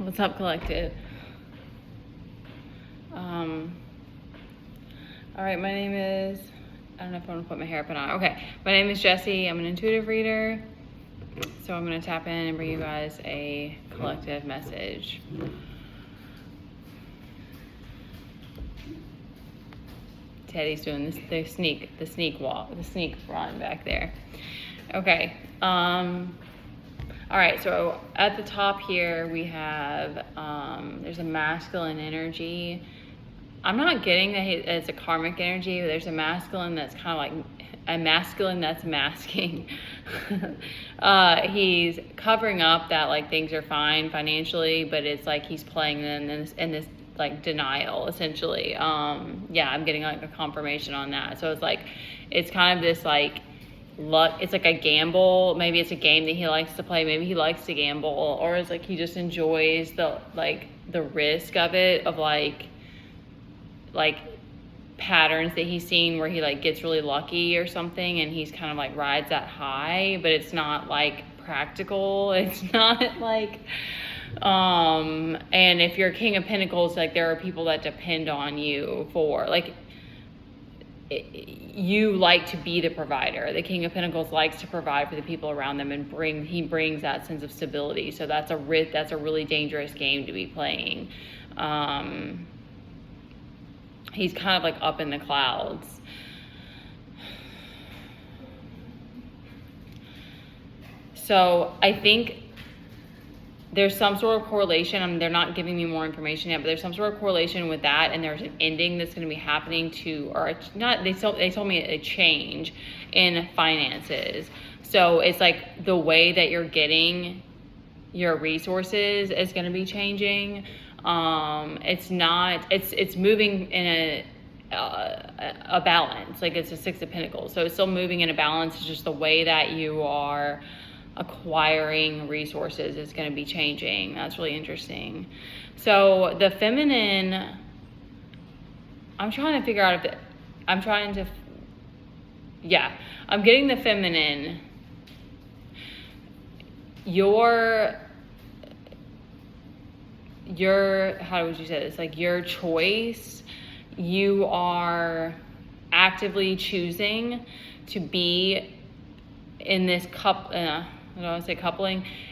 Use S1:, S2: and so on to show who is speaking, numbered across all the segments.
S1: What's up, collective? All right, my name is, I don't know if I want to put my hair up or not. Okay, my name is Jessie. I'm an intuitive reader. So I'm going to tap in and bring you guys a collective message. Teddy's doing the sneak walk, the sneak run back there. Okay. All right, so at the top here we have, there's a masculine energy. I'm not getting that it's a karmic energy, but there's a masculine that's kind of like a masculine that's masking. He's covering up that like things are fine financially, but it's like he's playing them in this like denial essentially. Yeah, I'm getting like a confirmation on that. So it's kind of this like luck. It's like a gamble. Maybe it's a game that he likes to play. Maybe he likes to gamble, or it's like he just enjoys the risk of it, of like patterns that he's seen where he like gets really lucky or something, and he's kind of like rides that high, but it's not like practical. It's not like and if you're King of Pentacles, like there are people that depend on you for like you like to be the provider. The King of Pentacles likes to provide for the people around them, and he brings that sense of stability. So that's a really dangerous game to be playing. He's kind of like up in the clouds. So I think there's some sort of correlation. They're not giving me more information yet, but there's some sort of correlation with that, and there's an ending that's going to be happening they told me a change in finances. So it's like the way that you're getting your resources is going to be changing. It's moving in a balance. Like it's a Six of Pentacles. So it's still moving in a balance. It's just the way that you are acquiring resources is going to be changing. That's really interesting. So the feminine, I'm trying to figure out I'm getting the feminine. Your how would you say this? Like your choice, you are actively choosing to be in this coupling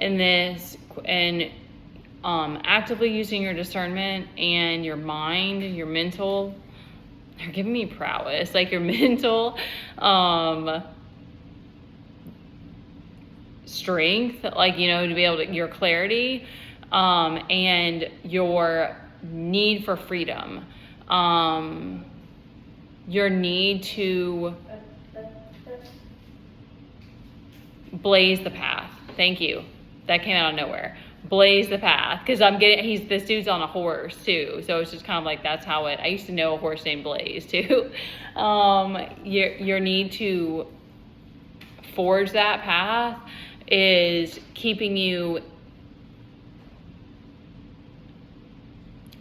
S1: in this, and actively using your discernment and your mind, your mental. They're giving me prowess, like your mental strength, like, you know, to be able to, your clarity, and your need for freedom, your need to blaze the path. Thank you. That came out of nowhere. Blaze the path. Because this dude's on a horse too. So it's just kind of like, that's how I used to know a horse named Blaze too. Your need to forge that path is keeping you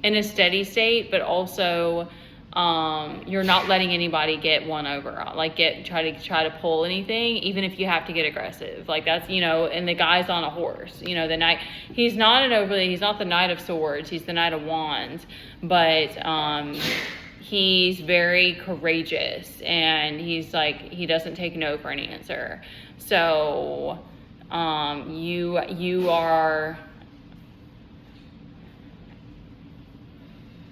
S1: in a steady state, but also you're not letting anybody get one over, like try to pull anything, even if you have to get aggressive. Like that's, you know, and the guy's on a horse, you know, he's not the Knight of Swords, he's the Knight of Wands, but he's very courageous, and he's like, he doesn't take no for an answer. So you are,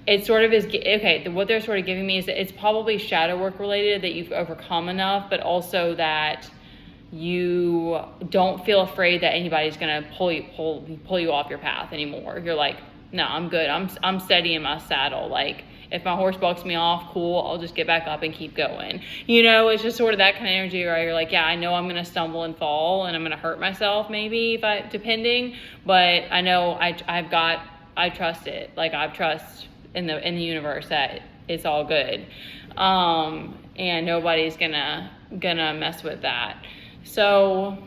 S1: it sort of is, okay, what they're sort of giving me is that it's probably shadow work related, that you've overcome enough, but also that you don't feel afraid that anybody's going to pull you off your path anymore. You're like, no, I'm good. I'm steady in my saddle. Like, if my horse bucks me off, cool, I'll just get back up and keep going. You know, it's just sort of that kind of energy where you're like, yeah, I know I'm going to stumble and fall, and I'm going to hurt myself maybe depending, but I know I trust it. Like, I trust in the universe that it's all good, and nobody's gonna mess with that. So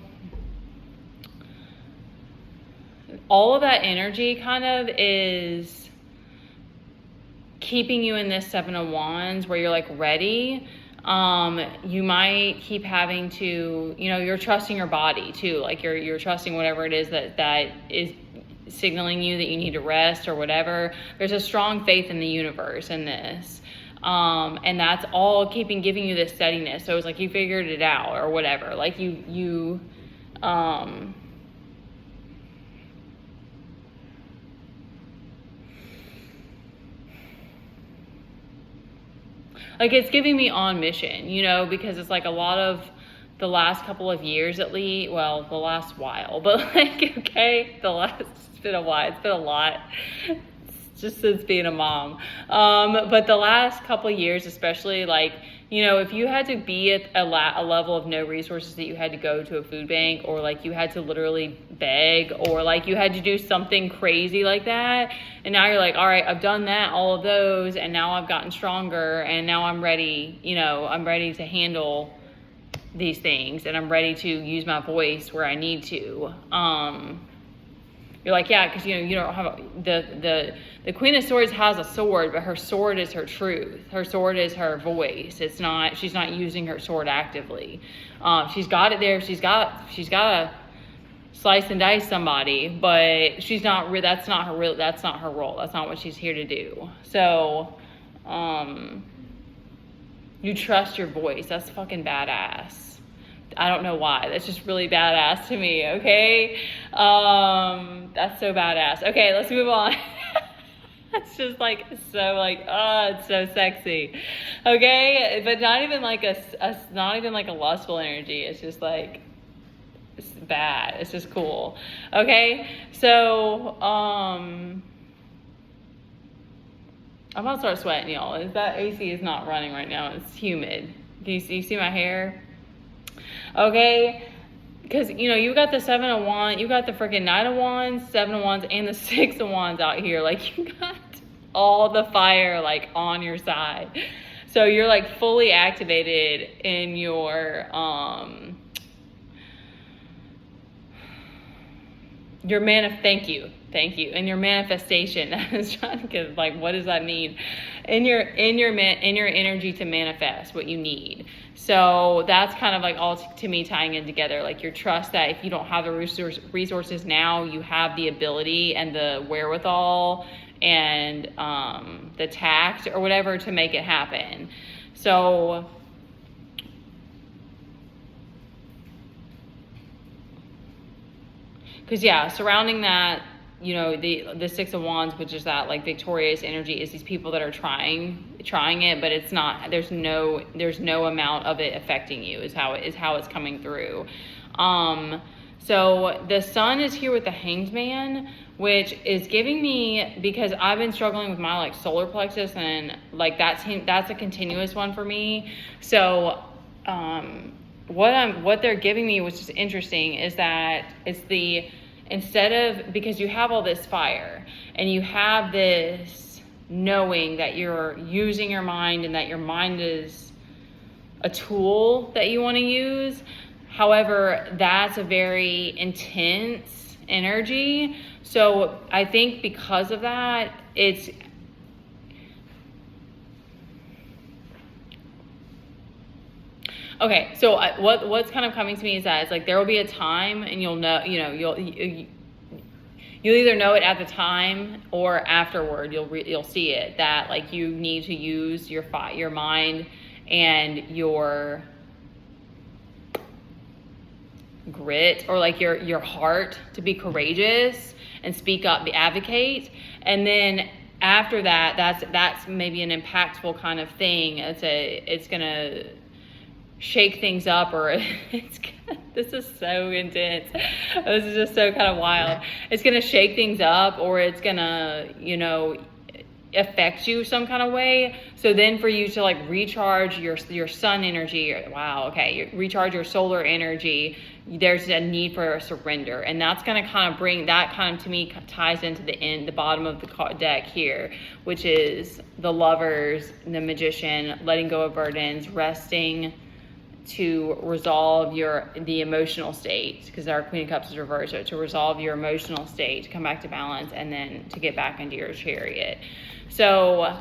S1: all of that energy kind of is keeping you in this Seven of Wands where you're like ready. You might keep having to, you know, you're trusting your body too, like you're trusting whatever it is that is signaling you that you need to rest or whatever. There's a strong faith in the universe in this. And that's all giving you this steadiness. So it's like you figured it out or whatever. Like you like it's giving me on mission, you know, because it's like a lot of the last couple of years at least, well, the last while, but like, okay, it's been a while, it's been a lot, just since being a mom. But the last couple of years, especially, like, you know, if you had to be at a level of no resources that you had to go to a food bank, or like you had to literally beg, or like you had to do something crazy like that, and now you're like, all right, I've done that, all of those, and now I've gotten stronger, and now I'm ready, you know, I'm ready to handle these things, and I'm ready to use my voice where I need to. You're like, yeah, because you know you don't have the Queen of Swords has a sword, but her sword is her truth. Her sword is her voice. She's not using her sword actively. She's got it there. She's got to slice and dice somebody, but she's not. That's not her role. That's not what she's here to do. So, you trust your voice. That's fucking badass. I don't know why. That's just really badass to me, okay? That's so badass. Okay, let's move on. It's just like, so like, oh, it's so sexy. Okay? But not even like not even like a lustful energy. It's just like, it's bad. It's just cool. Okay? So, I'm about to start sweating, y'all. That AC is not running right now. It's humid. Do you see my hair? Okay, because you know you got the 7 of Wands, you got the freaking Knight of Wands, 7 of Wands, and the 6 of Wands out here. Like you got all the fire like on your side, so you're like fully activated in your thank you, and your manifestation. I was trying to get like, what does that mean? In your energy to manifest what you need. So that's kind of like all to me tying in together, like your trust that if you don't have the resources now, you have the ability and the wherewithal and the tact or whatever to make it happen. So because yeah, surrounding that, you know, the 6 of Wands, which is that like victorious energy, is these people that are trying it, but it's not, there's no amount of it affecting you is how it's coming through. So the Sun is here with the Hanged Man, which is giving me, because I've been struggling with my like solar plexus, and like that's a continuous one for me. So what they're giving me, which is interesting, is that it's instead of, because you have all this fire and you have this knowing that you're using your mind and that your mind is a tool that you want to use. However, that's a very intense energy. So I think because of that, it's okay. So what's kind of coming to me is that it's like there will be a time, and you'll know, you know, you'll either know it at the time or afterward. You'll see it, that like you need to use your mind and your grit, or like your heart, to be courageous and speak up, advocate. And then after that, that's maybe an impactful kind of thing. It's gonna shake things up, or this is so intense. This is just so kind of wild. It's gonna shake things up, or it's gonna, you know, affect you some kind of way. So then for you to like recharge your sun energy, wow, okay, you recharge your solar energy, there's a need for a surrender. And that's going to kind of bring that kind of, to me, ties into the bottom of the deck here, which is the Lovers, the Magician, letting go of burdens, resting to resolve the emotional state, because our Queen of Cups is reversed. So to resolve your emotional state, to come back to balance, and then to get back into your Chariot. So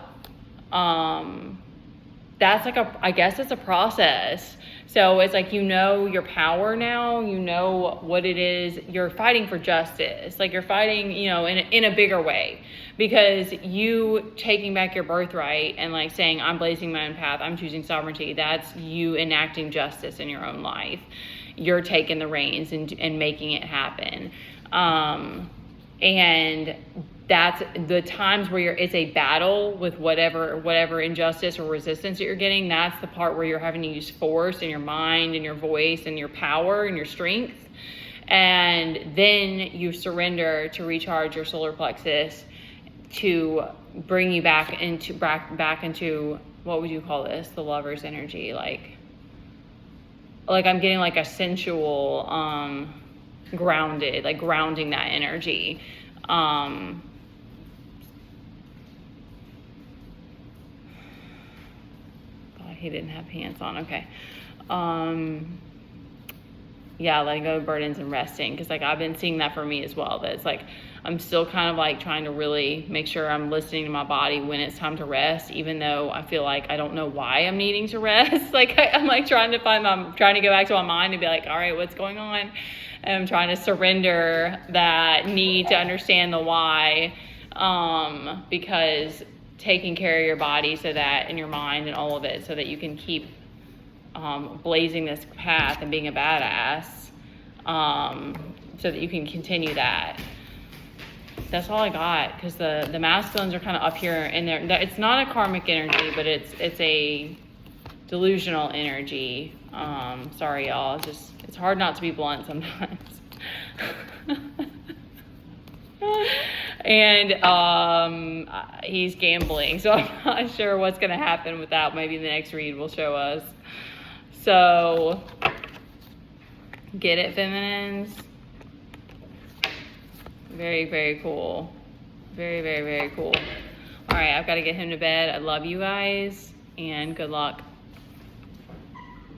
S1: that's like I guess it's a process. So it's like, you know your power now, you know what it is. You're fighting for justice. Like, you're fighting, you know, in a bigger way, because you taking back your birthright and like saying, I'm blazing my own path, I'm choosing sovereignty. That's you enacting justice in your own life. You're taking the reins and making it happen. And that's the times where it's a battle with whatever injustice or resistance that you're getting. That's the part where you're having to use force in your mind and your voice and your power and your strength. And then you surrender to recharge your solar plexus to bring you back into what would you call this? The lover's energy. Like I'm getting like a sensual, grounded, like grounding that energy. God, he didn't have pants on. Okay. Yeah, letting go of burdens and resting. Because like I've been seeing that for me as well. That it's like I'm still kind of like trying to really make sure I'm listening to my body when it's time to rest, even though I feel like I don't know why I'm needing to rest. Like I'm like trying to go back to my mind and be like, all right, what's going on? And I'm trying to surrender that need to understand the why, because taking care of your body so that, and your mind and all of it, so that you can keep blazing this path and being a badass, so that you can continue that. That's all I got, because the masculines are kind of up here in there. It's not a karmic energy, but it's a delusional energy. Sorry, y'all. It's hard not to be blunt sometimes. And he's gambling, so I'm not sure what's going to happen with that. Maybe the next read will show us. So, get it, feminines? Very, very cool. Very, very, very cool. All right, I've got to get him to bed. I love you guys, and good luck.